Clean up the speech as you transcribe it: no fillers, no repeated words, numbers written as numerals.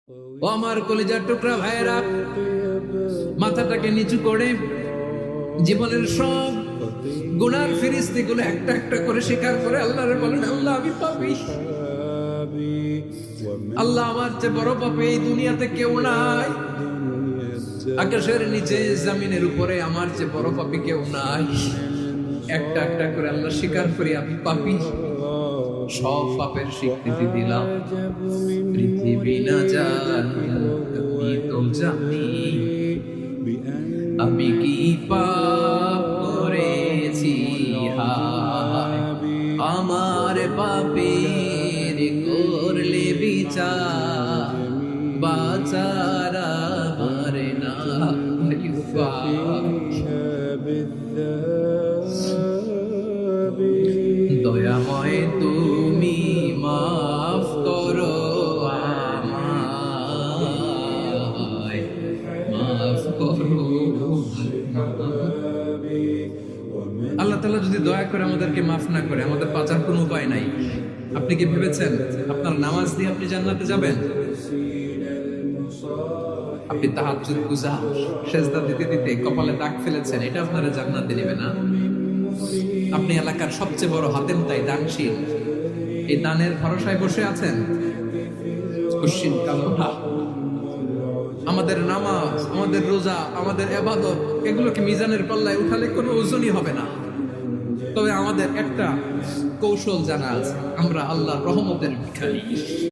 ও আমার কলিজার টুকরা ভাইয়েরা, মাথাটাকে নিচু করে জীবনের সব গুনার ফিরিস্তিগুলো একটা একটা করে স্বীকার করে আল্লাহরে বলেন, আল্লাহ আমি পাপী, আল্লাহ আমার চেয়ে বড় পাপী এই দুনিয়াতে কেউ নাই, আকাশের নিচে জমিনের উপরে আমার চেয়ে বড় পাপী কেউ নাই। একটা একটা করে আল্লাহ স্বীকার করি আমি পাপী, সব পাপের স্বীকৃতি দিলাম। পৃথিবী না জানি আমি তো জানি আমি কি পাপ করেছি, হায় আমার পাপের করলে বিচার, বাঁচার আমার না দয়াময় তুমি মাফ করো আমায়, মাফ করো। আল্লাহ তাআলা যদি দয়া করে আমাদেরকে মাফ না করে, আমাদের বাঁচার কোনো উপায় নাই। আপনি কি ভেবেছেন আপনার নামাজ দিয়ে আপনি জান্নাতে যাবেন? আপনি তাহাজ্জুদ গুজার, সেজদা দিতে দিতে কপালে দাগ ফেলেছেন, এটা আপনারা জান্নাতে নেবে না। আপনি এলাকার সবচেয়ে বড় হাতেম তাই দানশীল, এই দানের ভরসায় বসে আছেন, কুশ্চিন কালো না। আমাদের নামাজ, আমাদের রোজা, আমাদের ইবাদত, এগুলোকে মিজানের পাল্লায় উঠালে কোনো ওজনই হবে না। তবে আমাদের একটা কৌশল জানা আছে, আমরা আল্লাহর রহমতের ভিখারি।